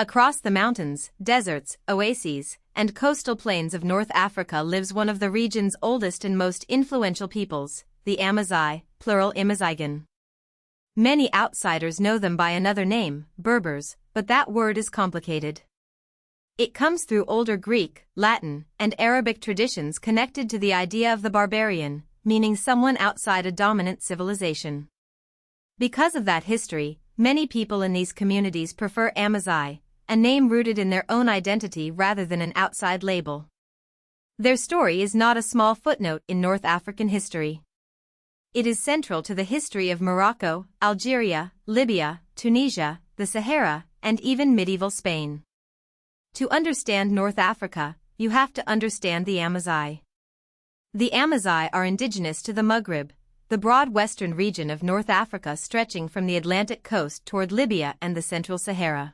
Across the mountains, deserts, oases, and coastal plains of North Africa lives one of the region's oldest and most influential peoples, the Amazigh, plural Amazighan. Many outsiders know them by another name, Berbers, but that word is complicated. It comes through older Greek, Latin, and Arabic traditions connected to the idea of the barbarian, meaning someone outside a dominant civilization. Because of that history, many people in these communities prefer Amazigh, a name rooted in their own identity rather than an outside label. Their story is not a small footnote in North African history. It is central to the history of Morocco, Algeria, Libya, Tunisia, the Sahara, and even medieval Spain. To understand North Africa, you have to understand the Amazigh. The Amazigh are indigenous to the Maghreb, the broad western region of North Africa stretching from the Atlantic coast toward Libya and the Central Sahara.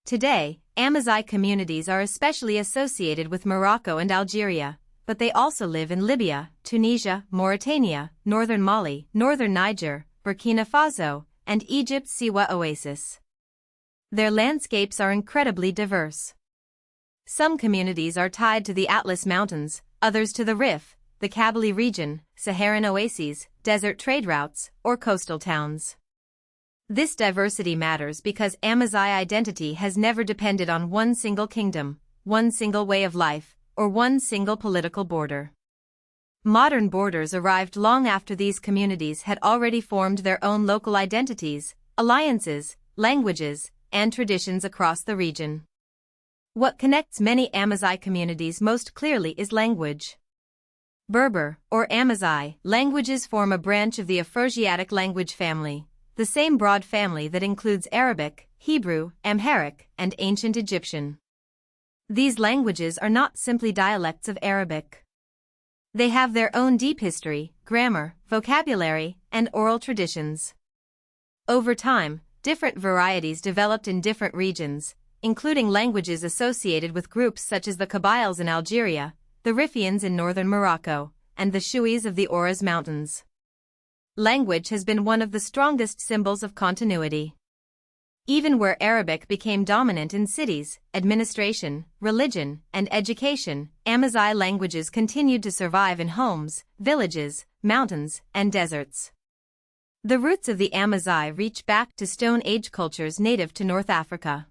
Today, Amazigh communities are especially associated with Morocco and Algeria, but they also live in Libya, Tunisia, Mauritania, northern Mali, northern Niger, Burkina Faso, and Egypt's Siwa oasis. Their landscapes are incredibly diverse. Some communities are tied to the Atlas Mountains, others to the Rif, the Kabylie region, Saharan oases, desert trade routes, or coastal towns. This diversity matters because Amazigh identity has never depended on one single kingdom, one single way of life, or one single political border. Modern borders arrived long after these communities had already formed their own local identities, alliances, languages, and traditions across the region. What connects many Amazigh communities most clearly is language. Berber, or Amazigh, languages form a branch of the Afroasiatic language family, the same broad family that includes Arabic, Hebrew, Amharic, and Ancient Egyptian. These languages are not simply dialects of Arabic. They have their own deep history, grammar, vocabulary, and oral traditions. Over time, different varieties developed in different regions, including languages associated with groups such as the Kabyles in Algeria, the Rifians in northern Morocco, and the Shuis of the Ouraz Mountains. Language has been one of the strongest symbols of continuity. Even where Arabic became dominant in cities, administration, religion, and education, Amazigh languages continued to survive in homes, villages, mountains, and deserts. The roots of the Amazigh reach back to Stone Age cultures native to North Africa.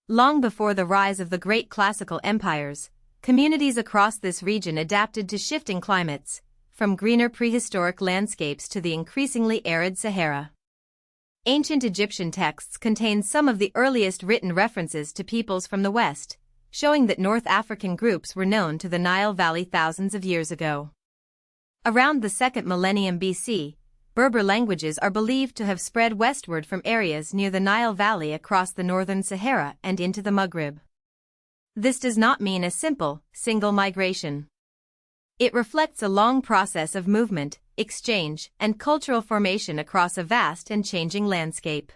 Long before the rise of the great classical empires, communities across this region adapted to shifting climates, from greener prehistoric landscapes to the increasingly arid Sahara. Ancient Egyptian texts contain some of the earliest written references to peoples from the West, showing that North African groups were known to the Nile Valley thousands of years ago. Around the 2nd millennium BC, Berber languages are believed to have spread westward from areas near the Nile Valley across the northern Sahara and into the Maghreb. This does not mean a simple, single migration. It reflects a long process of movement, exchange, and cultural formation across a vast and changing landscape.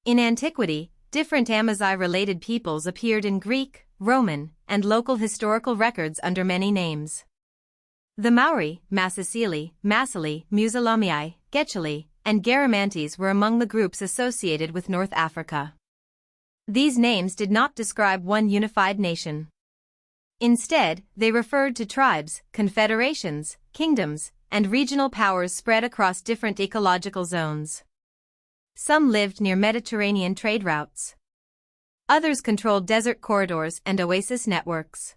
In antiquity, different Amazigh-related peoples appeared in Greek, Roman, and local historical records under many names. The Maori, Massassili, Massili, Musalamii, Getchali, and Garamantes were among the groups associated with North Africa. These names did not describe one unified nation. Instead, they referred to tribes, confederations, kingdoms, and regional powers spread across different ecological zones. Some lived near Mediterranean trade routes. Others controlled desert corridors and oasis networks.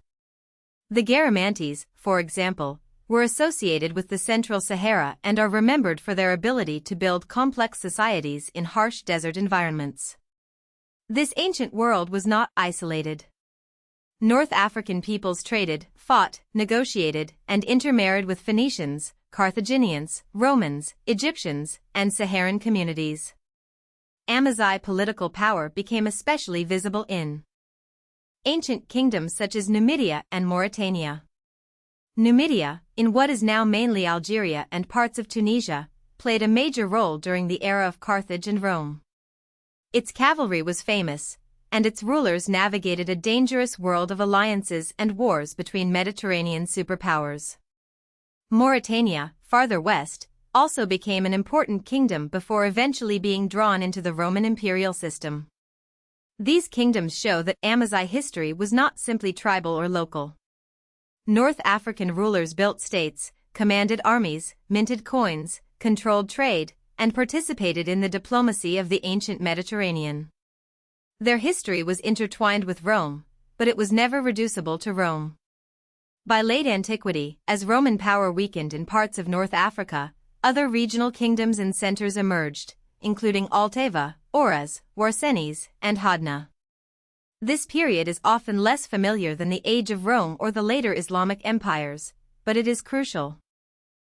The Garamantes, for example, were associated with the Central Sahara and are remembered for their ability to build complex societies in harsh desert environments. This ancient world was not isolated. North African peoples traded, fought, negotiated, and intermarried with Phoenicians, Carthaginians, Romans, Egyptians, and Saharan communities. Amazigh political power became especially visible in ancient kingdoms such as Numidia and Mauritania. Numidia, in what is now mainly Algeria and parts of Tunisia, played a major role during the era of Carthage and Rome. Its cavalry was famous, and its rulers navigated a dangerous world of alliances and wars between Mediterranean superpowers. Mauritania, farther west, also became an important kingdom before eventually being drawn into the Roman imperial system. These kingdoms show that Amazigh history was not simply tribal or local. North African rulers built states, commanded armies, minted coins, controlled trade, and participated in the diplomacy of the ancient Mediterranean. Their history was intertwined with Rome, but it was never reducible to Rome. By late antiquity, as Roman power weakened in parts of North Africa, other regional kingdoms and centers emerged, including Altava, Oraz, Warsenes, and Hodna. This period is often less familiar than the Age of Rome or the later Islamic empires, but it is crucial.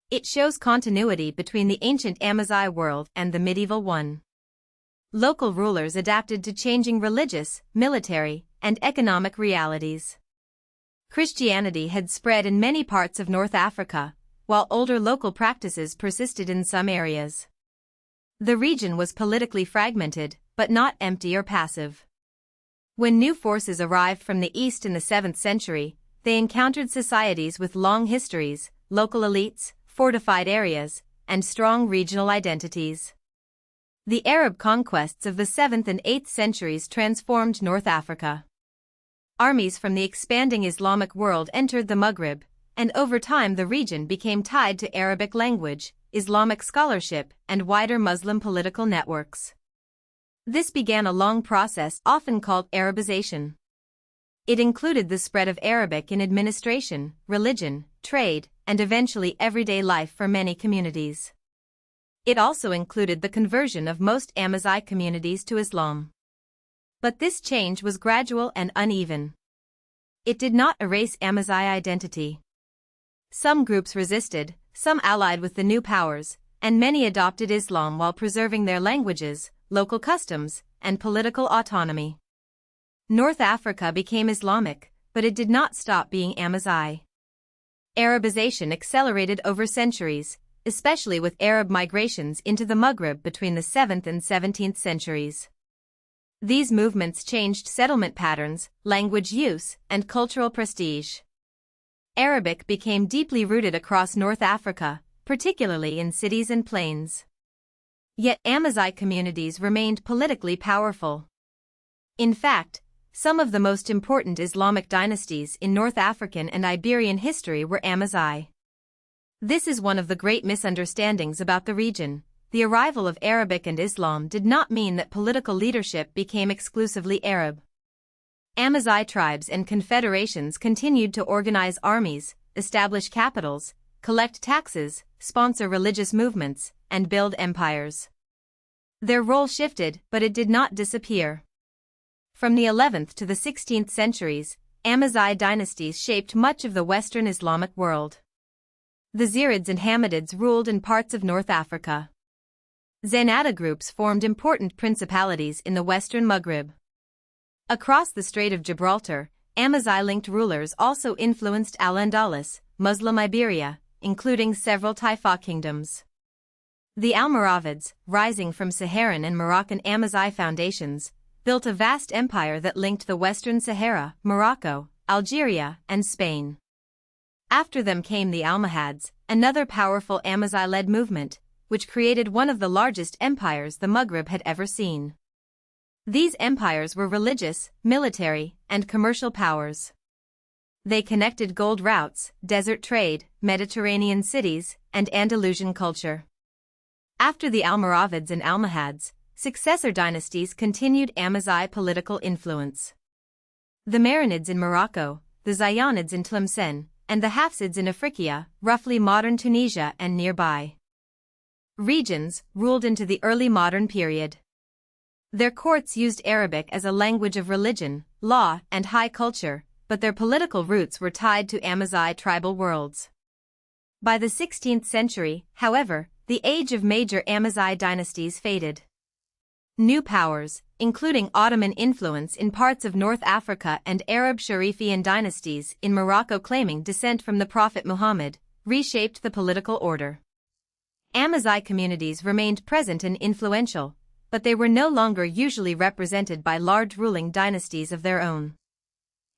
It shows continuity between the ancient Amazigh world and the medieval one. Local rulers adapted to changing religious, military, and economic realities. Christianity had spread in many parts of North Africa, while older local practices persisted in some areas. The region was politically fragmented, but not empty or passive. When new forces arrived from the east in the 7th century, they encountered societies with long histories, local elites, fortified areas, and strong regional identities. The Arab conquests of the 7th and 8th centuries transformed North Africa. Armies from the expanding Islamic world entered the Maghreb, and over time the region became tied to Arabic language, Islamic scholarship, and wider Muslim political networks. This began a long process often called Arabization. It included the spread of Arabic in administration, religion, trade, and eventually everyday life for many communities. It also included the conversion of most Amazigh communities to Islam. But this change was gradual and uneven. It did not erase Amazigh identity. Some groups resisted, some allied with the new powers, and many adopted Islam while preserving their languages, local customs, and political autonomy. North Africa became Islamic, but it did not stop being Amazigh. Arabization accelerated over centuries, especially with Arab migrations into the Maghreb between the 7th and 17th centuries. These movements changed settlement patterns, language use, and cultural prestige. Arabic became deeply rooted across North Africa, particularly in cities and plains. Yet Amazigh communities remained politically powerful. In fact, some of the most important Islamic dynasties in North African and Iberian history were Amazigh. This is one of the great misunderstandings about the region. The arrival of Arabic and Islam did not mean that political leadership became exclusively Arab. Amazigh tribes and confederations continued to organize armies, establish capitals, collect taxes, sponsor religious movements, and build empires. Their role shifted, but it did not disappear. From the 11th to the 16th centuries, Amazigh dynasties shaped much of the Western Islamic world. The Zirids and Hamidids ruled in parts of North Africa. Zenata groups formed important principalities in the Western Maghreb. Across the Strait of Gibraltar, Amazigh-linked rulers also influenced Al-Andalus, Muslim Iberia, including several Taifa kingdoms. The Almoravids, rising from Saharan and Moroccan Amazigh foundations, built a vast empire that linked the Western Sahara, Morocco, Algeria, and Spain. After them came the Almohads, another powerful Amazigh-led movement, which created one of the largest empires the Maghreb had ever seen. These empires were religious, military, and commercial powers. They connected gold routes, desert trade, Mediterranean cities, and Andalusian culture. After the Almoravids and Almohads, successor dynasties continued Amazigh political influence. The Marinids in Morocco, the Zionids in Tlemcen, and the Hafsids in Afriqiya, roughly modern Tunisia and nearby regions, ruled into the early modern period. Their courts used Arabic as a language of religion, law, and high culture, but their political roots were tied to Amazigh tribal worlds. By the 16th century, however, the age of major Amazigh dynasties faded. New powers, including Ottoman influence in parts of North Africa and Arab Sharifian dynasties in Morocco claiming descent from the Prophet Muhammad, reshaped the political order. Amazigh communities remained present and influential, but they were no longer usually represented by large ruling dynasties of their own.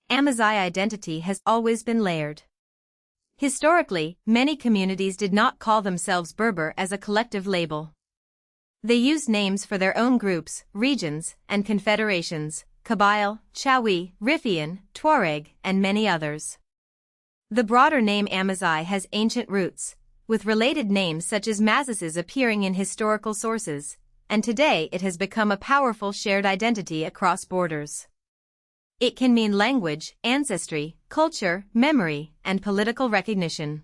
Amazigh identity has always been layered. Historically, many communities did not call themselves Berber as a collective label. They used names for their own groups, regions, and confederations, Kabyle, Chawi, Riffian, Tuareg, and many others. The broader name Amazigh has ancient roots, with related names such as Mazis appearing in historical sources, and today it has become a powerful shared identity across borders. It can mean language, ancestry, culture, memory, and political recognition.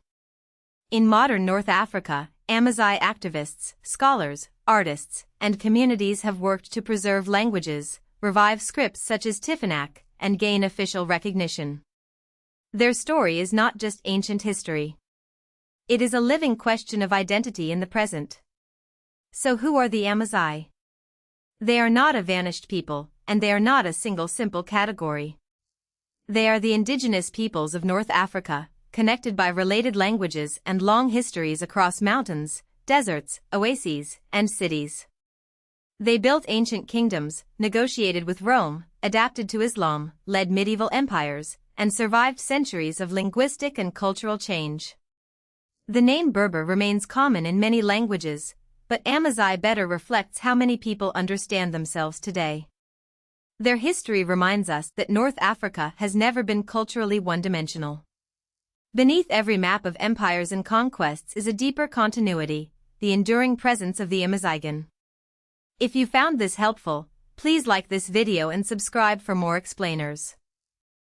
In modern North Africa, Amazigh activists, scholars, artists, and communities have worked to preserve languages, revive scripts such as Tifinagh, and gain official recognition. Their story is not just ancient history. It is a living question of identity in the present. So who are the Amazigh? They are not a vanished people, and they are not a single simple category. They are the indigenous peoples of North Africa, connected by related languages and long histories across mountains, deserts, oases, and cities. They built ancient kingdoms, negotiated with Rome, adapted to Islam, led medieval empires, and survived centuries of linguistic and cultural change. The name Berber remains common in many languages, but Amazigh better reflects how many people understand themselves today. Their history reminds us that North Africa has never been culturally one-dimensional. Beneath every map of empires and conquests is a deeper continuity, the enduring presence of the Amazigh. If you found this helpful, please like this video and subscribe for more explainers.